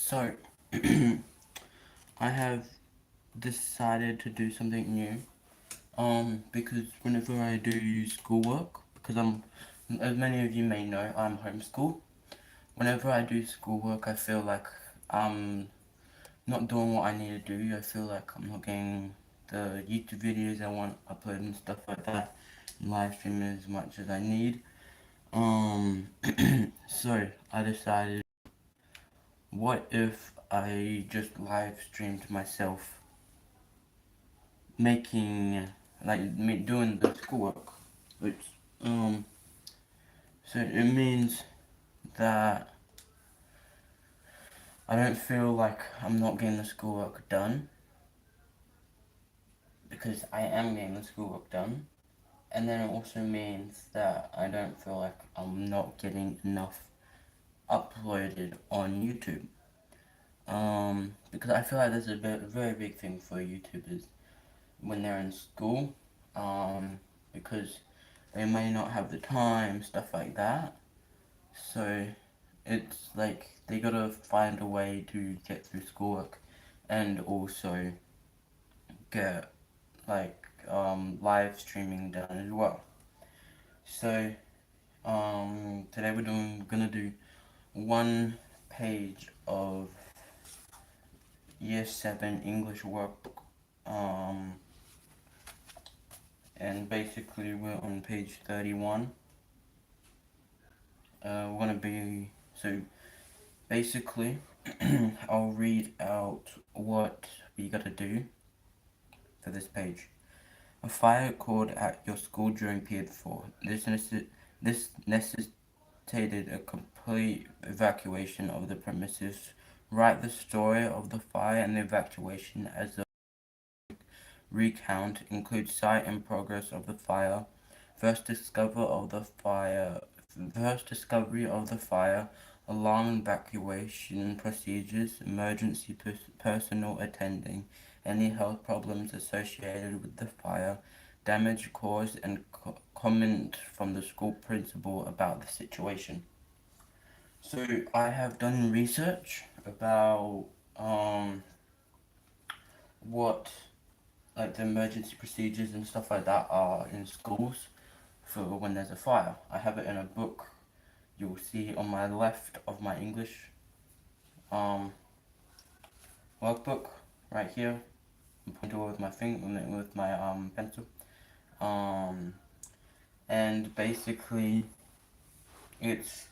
So, I have decided to do something new. Because whenever I do schoolwork, because as many of you may know, I'm homeschool. Whenever I do schoolwork, I feel like I'm not doing what I need to do. I feel like I'm not getting the YouTube videos I want uploaded and stuff like that, and live stream as much as I need. Um, so I decided, what if I just live streamed myself making, like, me doing the schoolwork, which, so it means that I don't feel like I'm not getting the schoolwork done, because I am getting the schoolwork done, and then it also means that I don't feel like I'm not getting enough uploaded on YouTube. Because I feel like there's a very big thing for YouTubers when they're in school, because they may not have the time, stuff like that. So it's like they gotta find a way to get through schoolwork and also get like live streaming done as well. So today gonna do one page of Year 7 English workbook. Um, and basically we're on page 31. We're gonna be, so basically I'll read out what we gotta do for this page. A fire occurred at your school during period 4. This necessitated a complete evacuation of the premises. Write the story of the fire and the evacuation as a recount. Include site and progress of the fire. First discovery of the fire, alarm evacuation procedures, emergency personnel attending, any health problems associated with the fire, damage caused, and comment from the school principal about the situation. So I have done research about what like the emergency procedures and stuff like that are in schools for when there's a fire. I have it in a book. You'll see on my left of my English um, workbook right here. I'm pointing with my finger with my pencil. Um, and basically it's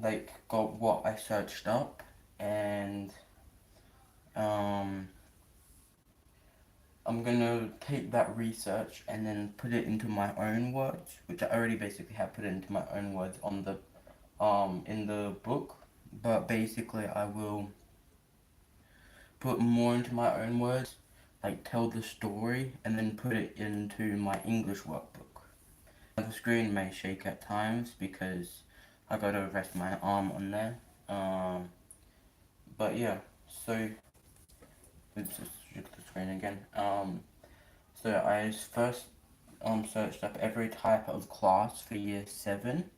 like got what I searched up, and um, I'm gonna take that research and then put it into my own words, which I already basically have put it into my own words on the in the book, but basically I will put more into my own words, like tell the story, and then put it into my English workbook. The screen may shake at times because I gotta rest my arm on there. But yeah, so let's just look at the screen again. So I first searched up every type of class for year 7.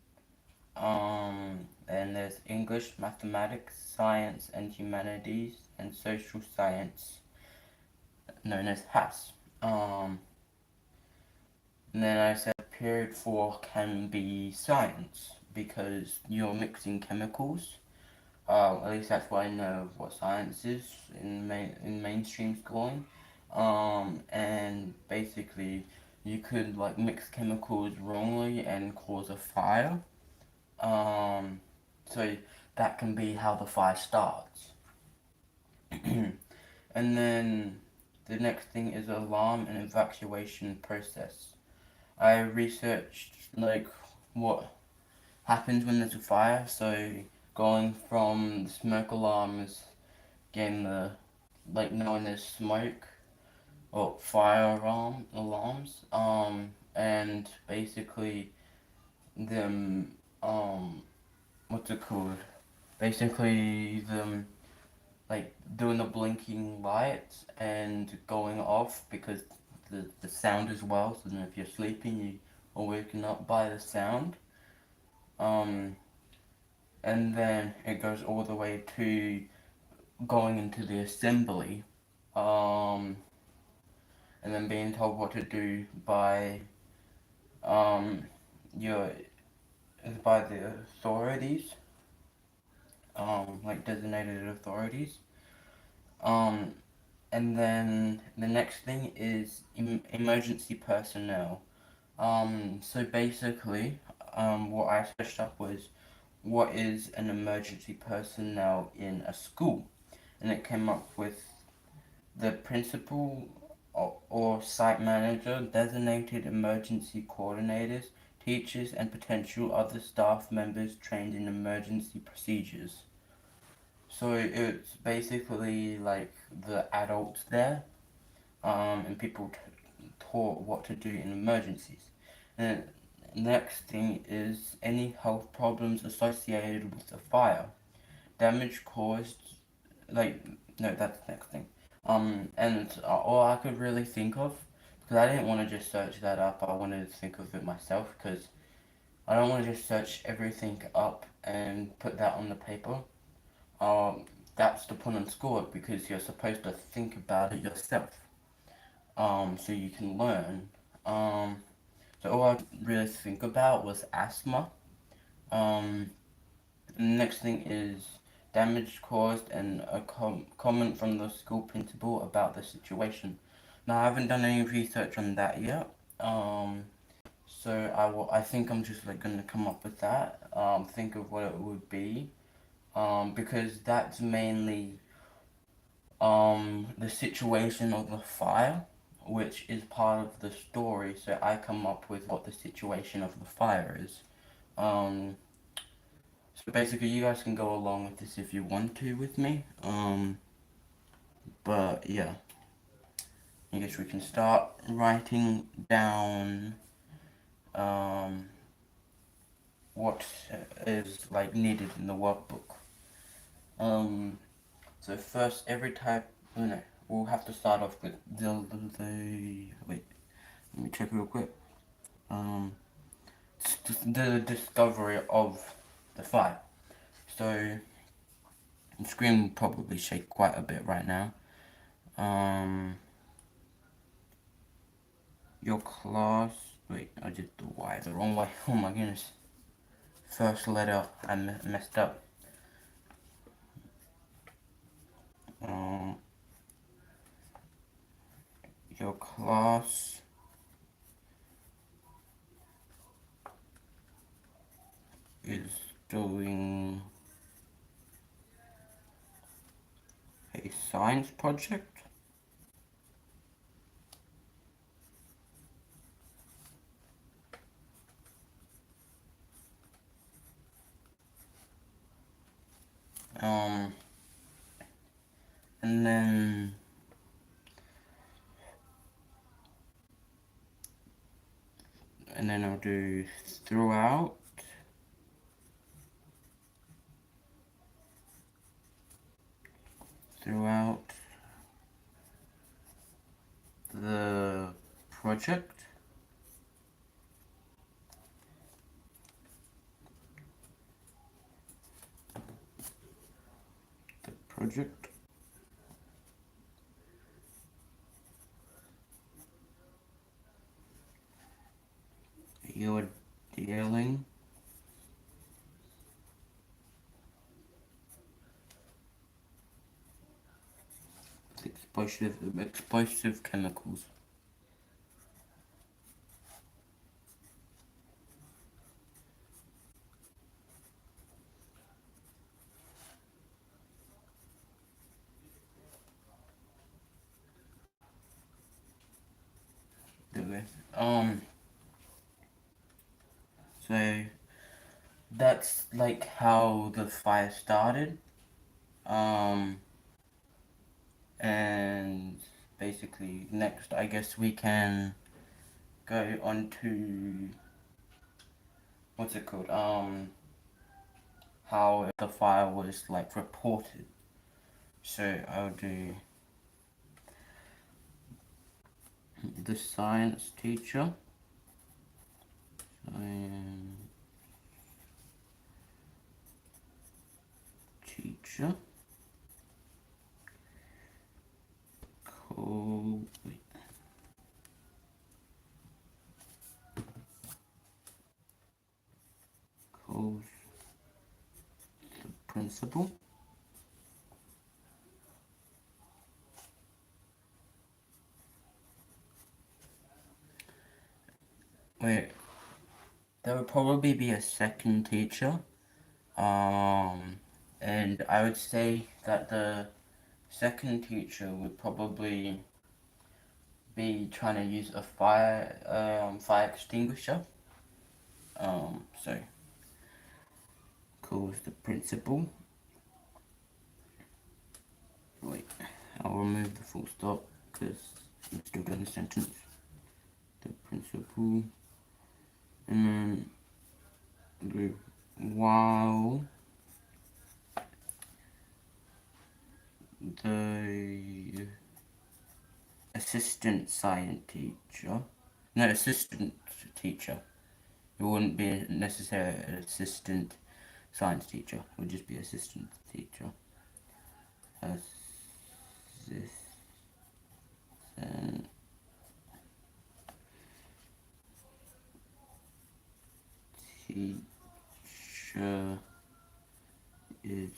And there's English, mathematics, science and humanities, and social science, known as HAS. And then I said period 4 can be science because you're mixing chemicals. At least that's what I know of what science is in mainstream schooling. And basically you could like mix chemicals wrongly and cause a fire. Um, so that can be how the fire starts. And then the next thing is alarm and evacuation process. I researched like what happens when there's a fire. So going from the smoke alarms, getting the like knowing there's smoke or fire alarms. And basically them what's it called? Basically them like doing the blinking lights and going off because the sound as well. So then if you're sleeping, you are waking up by the sound. Um, and then it goes all the way to going into the assembly, um, and then being told what to do by um, your by the authorities, like designated authorities. Um, and then the next thing is emergency personnel. So basically, what I searched up was what is an emergency personnel in a school, and it came up with the principal or site manager, designated emergency coordinators, teachers, and potential other staff members trained in emergency procedures. So it's basically like the adults there, and people taught what to do in emergencies. And next thing is any health problems associated with the fire, damage caused, like, no, that's the next thing. And all I could really think of, because I didn't want to just search that up, I wanted to think of it myself, because I don't want to just search everything up and put that on the paper. Um, that's the point in school, because you're supposed to think about it yourself, so you can learn. Um, so all I really think about was asthma. Um, Next thing is damage caused and a comment from the school principal about the situation. Now I haven't done any research on that yet. So I think I'm just like gonna come up with that. Think of what it would be. Because that's mainly the situation of the fire, which is part of the story. So I come up with what the situation of the fire is. Um, So basically, you guys can go along with this if you want to with me. But yeah, I guess we can start writing down um, what is like needed in the workbook. Um, so first, every type. Oh no, we'll have to start off with the wait. Let me check real quick. Um, the discovery of the fire. So the screen will probably shake quite a bit right now. Um, your class. Wait, I did the Y the wrong way. Oh my goodness. First letter I messed up. Um, your class is doing a science project. Um, and then I'll do throughout. Throughout the project. The project. You're dealing with explosive chemicals. Okay. So that's like how the fire started. Um, and basically next I guess we can go on to what's it called? How the fire was like reported. So I'll do the science teacher. Science teacher principle. Wait, there would probably be a second teacher. And I would say that the second teacher would probably be trying to use a fire extinguisher. So calls the principal. Wait, I'll remove the full stop because I'm still doing the sentence. The principal, and then the while the assistant science teacher, no, assistant teacher, it wouldn't be necessarily an assistant science teacher, it would just be assistant teacher. Assistant teacher is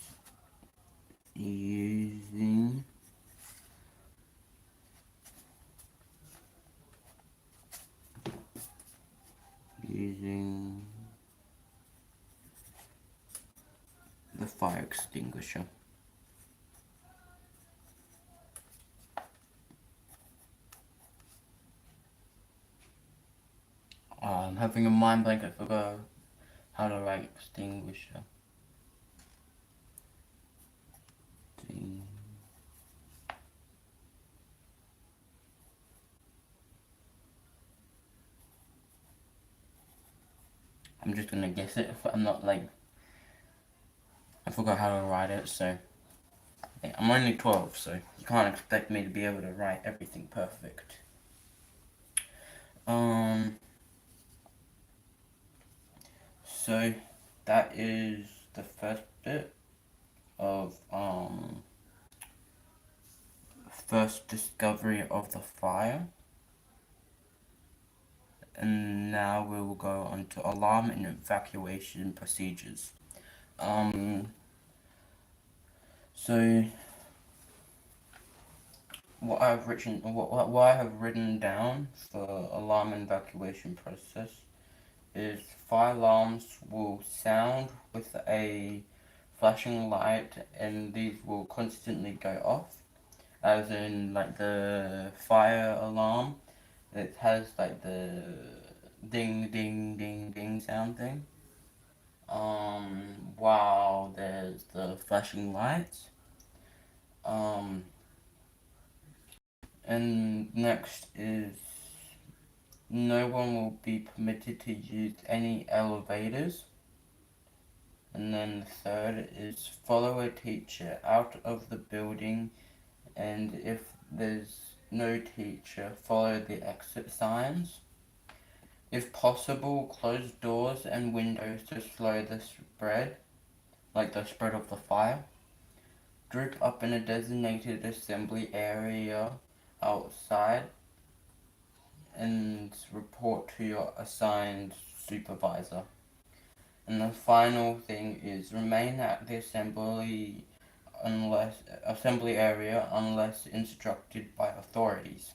using the fire extinguisher. I'm having a mind blank, I forgot how to write extinguisher. I'm just gonna guess it, but I'm not like, I forgot how to write it, so yeah, I'm only 12, so you can't expect me to be able to write everything perfect. So that is the first bit of first discovery of the fire, and now we will go on to alarm and evacuation procedures. So what I have written down for alarm and evacuation process is fire alarms will sound with a flashing light, and these will constantly go off, as in like the fire alarm, it has like the ding ding ding ding sound thing, while there's the flashing lights. And next is no one will be permitted to use any elevators. And then the third is follow a teacher out of the building, and if there's no teacher, follow the exit signs. If possible, close doors and windows to slow the spread, like the spread of the fire. Group up in a designated assembly area outside and report to your assigned supervisor. And the final thing is remain at the assembly area unless instructed by authorities.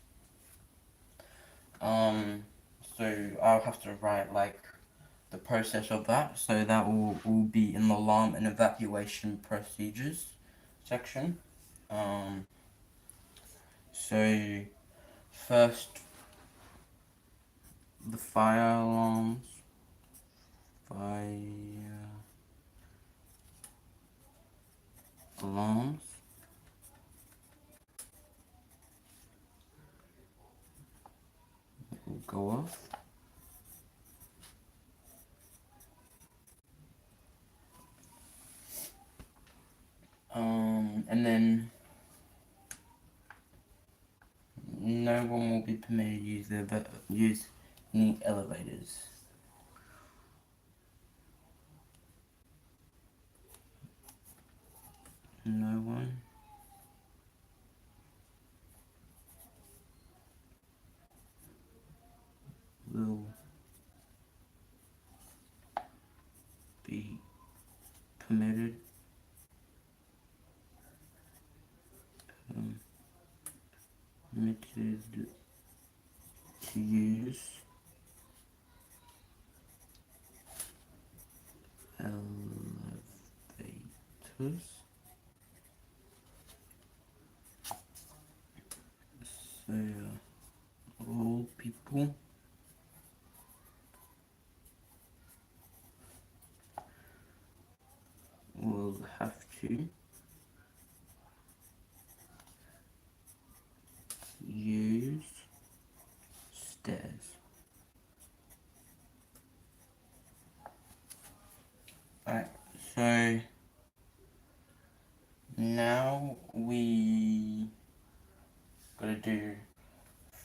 So I'll have to write like the process of that. So that will all be in the alarm and evacuation procedures section. So first, the fire alarms. Fire alarms will go off. And then no one will be permitted to use any elevators. No one will be permitted permitted to use elevators. So all people will have to use stairs. Alright, so now we gotta do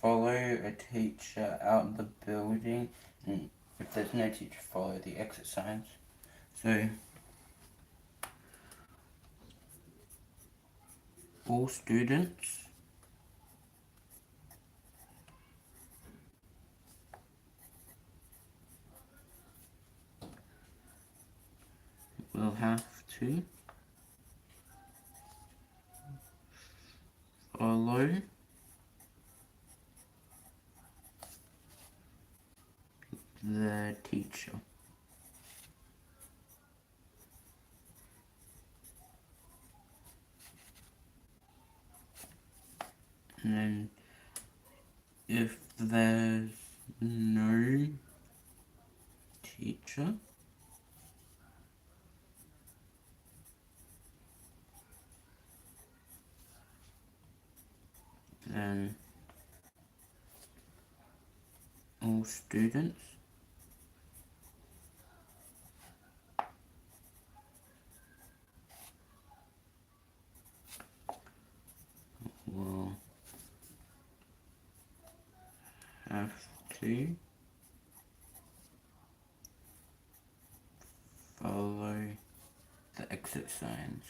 follow a teacher out of the building, and if there's no teacher, follow the exit signs. So all students will have to follow the teacher. And then if there's no teacher, then all students will have to follow the exit signs.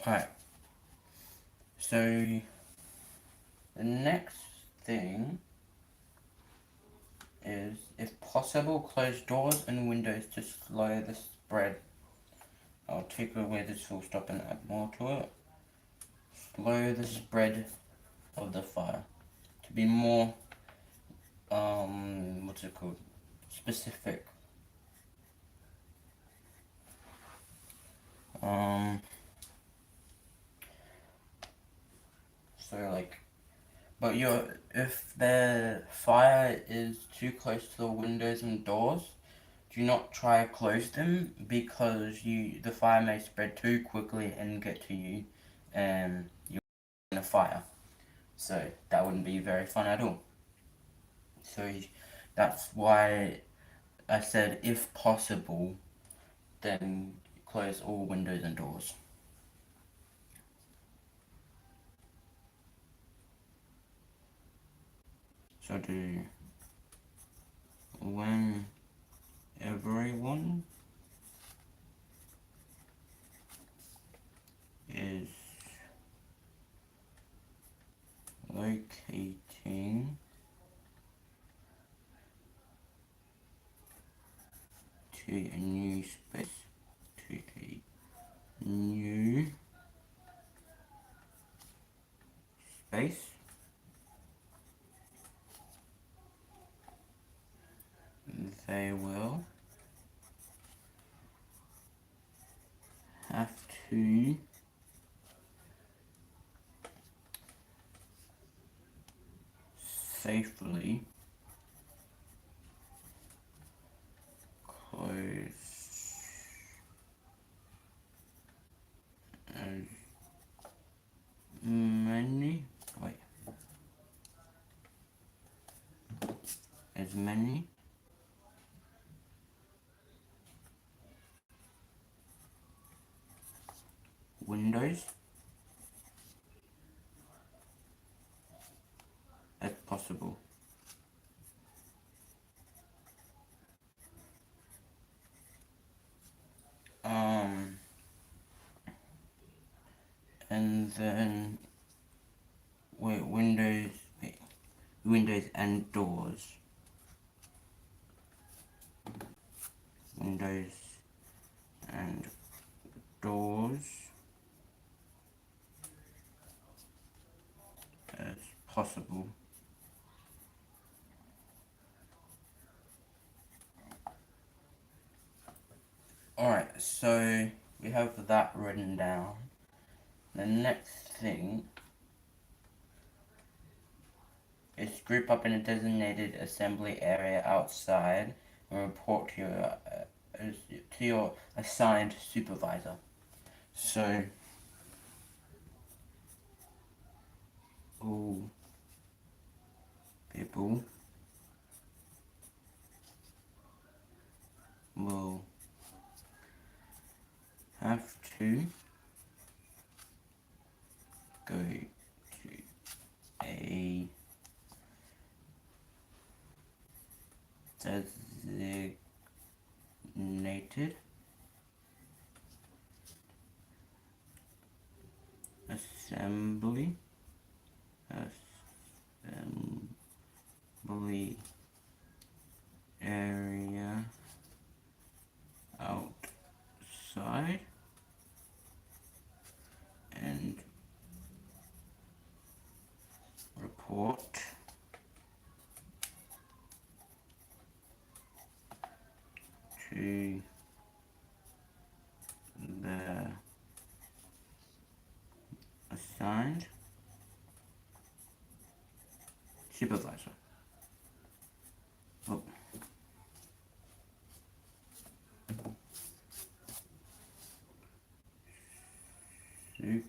Alright, so the next thing is, if possible, close doors and windows to slow the spread. I'll take away this full stop and add more to it. Slow the spread of the fire. To be more, what's it called? Specific. So like, but if the fire is too close to the windows and doors, do not try to close them, because the fire may spread too quickly and get to you, and you're in a fire. So that wouldn't be very fun at all. So that's why I said, if possible, then close all windows and doors. So do when everyone is locating to a new space, they will have to safely close as many windows as possible. And then windows and doors. Windows and doors as possible. Alright, so we have that written down. The next thing is group up in a designated assembly area outside and report to your assigned supervisor. So, all people will have to go to a designated assembly area outside and report to the assigned supervisor. Oh. Supervisor.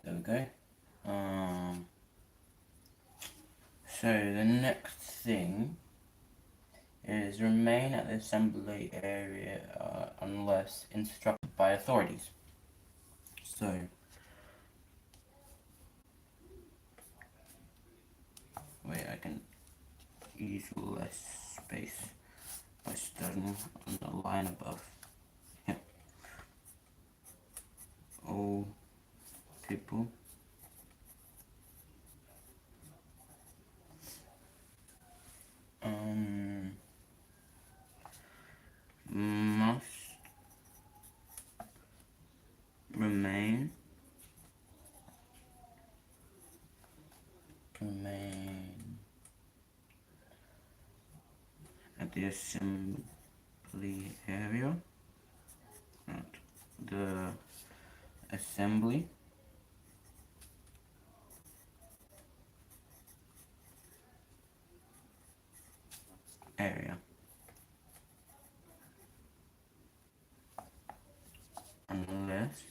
There we go. So the next thing is remain at the assembly area unless instructed by authorities. So wait, I can use less space by starting on the line above. Yeah. All people must remain at the assembly area, at the assembly area unless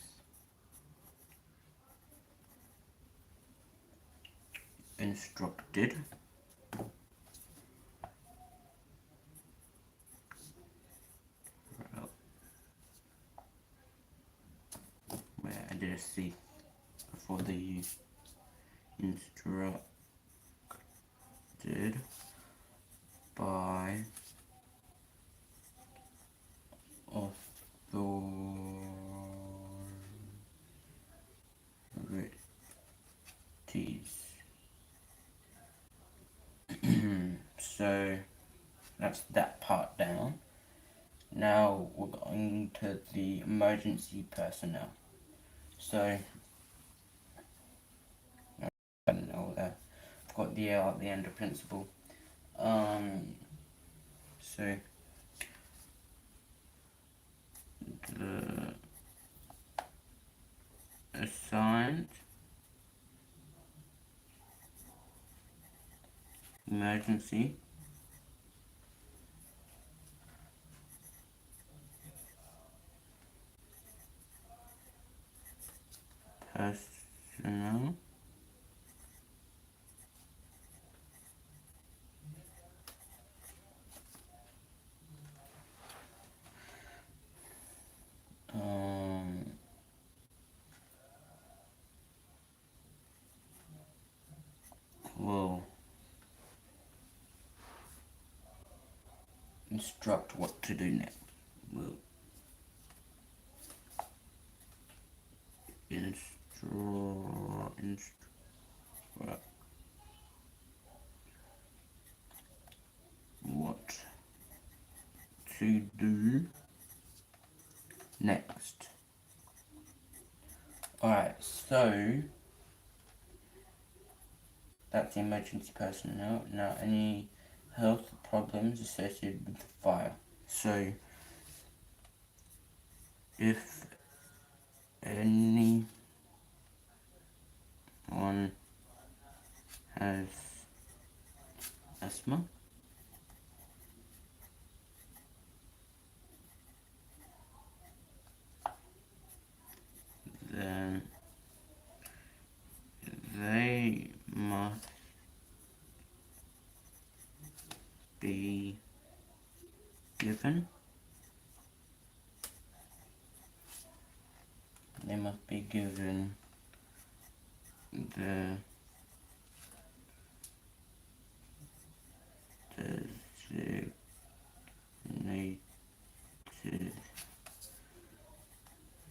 instructed where I did a C before the U. Instructed by authorities. So that's that part down. Now we're going to the emergency personnel. So I don't know that I've got the L at the end of principal. So the assigned emergency personnel will instruct what to do next. Will instruct to do next. Alright, so that's the emergency personnel. Now, any health problems associated with the fire. So, if anyone has asthma, then they must be given the designated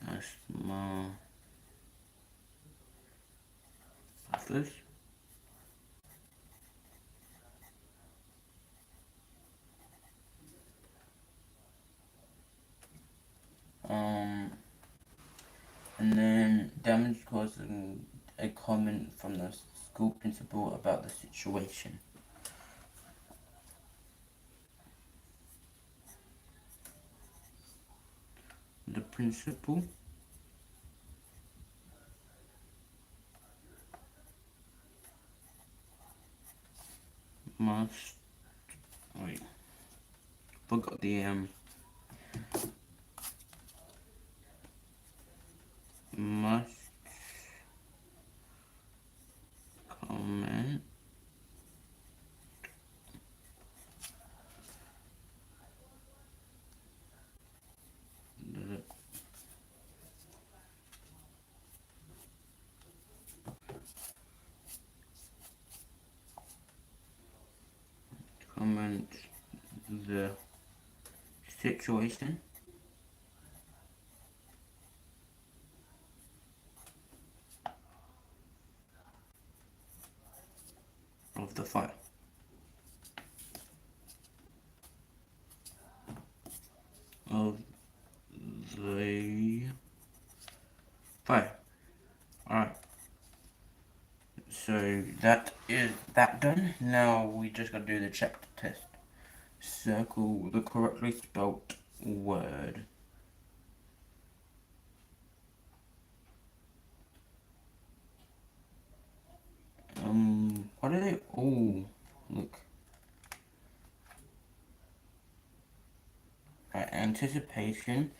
asthma buffers. And then damage causing a comment from the school principal about the situation. The principal must forgot the must comment the comment the situation of the fire. Of the fire. Alright. So that is that done. Now we just gotta do the chapter test. Circle the correctly spelt word. What are they? Oh, look. Anticipation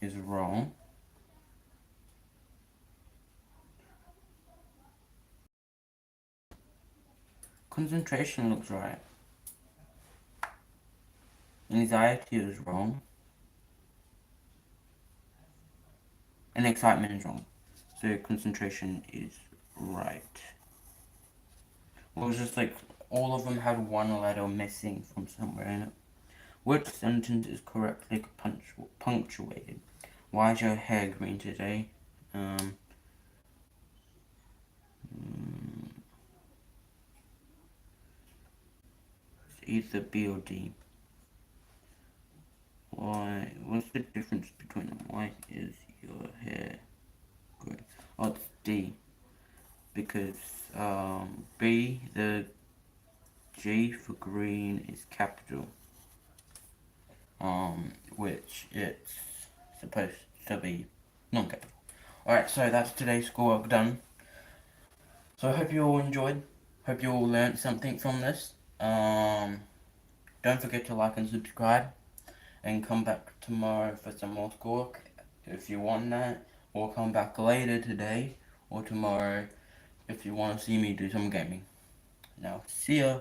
is wrong. Concentration looks right. Anxiety is wrong. And excitement is wrong. So concentration is right. Well, it was just like all of them had one letter missing from somewhere in it. Which sentence is correctly punctuated? Why is your hair green today? It's either B or D. Why? What's the difference between them? Why is your hair green? Oh, it's D. Because B, the G for green is capital. Which it's supposed to be non-capital. Alright, so that's today's schoolwork done. So I hope you all enjoyed. Hope you all learned something from this. Don't forget to like and subscribe. And come back tomorrow for some more schoolwork if you want that. Or come back later today or tomorrow if you want to see me do some gaming. Now, see ya!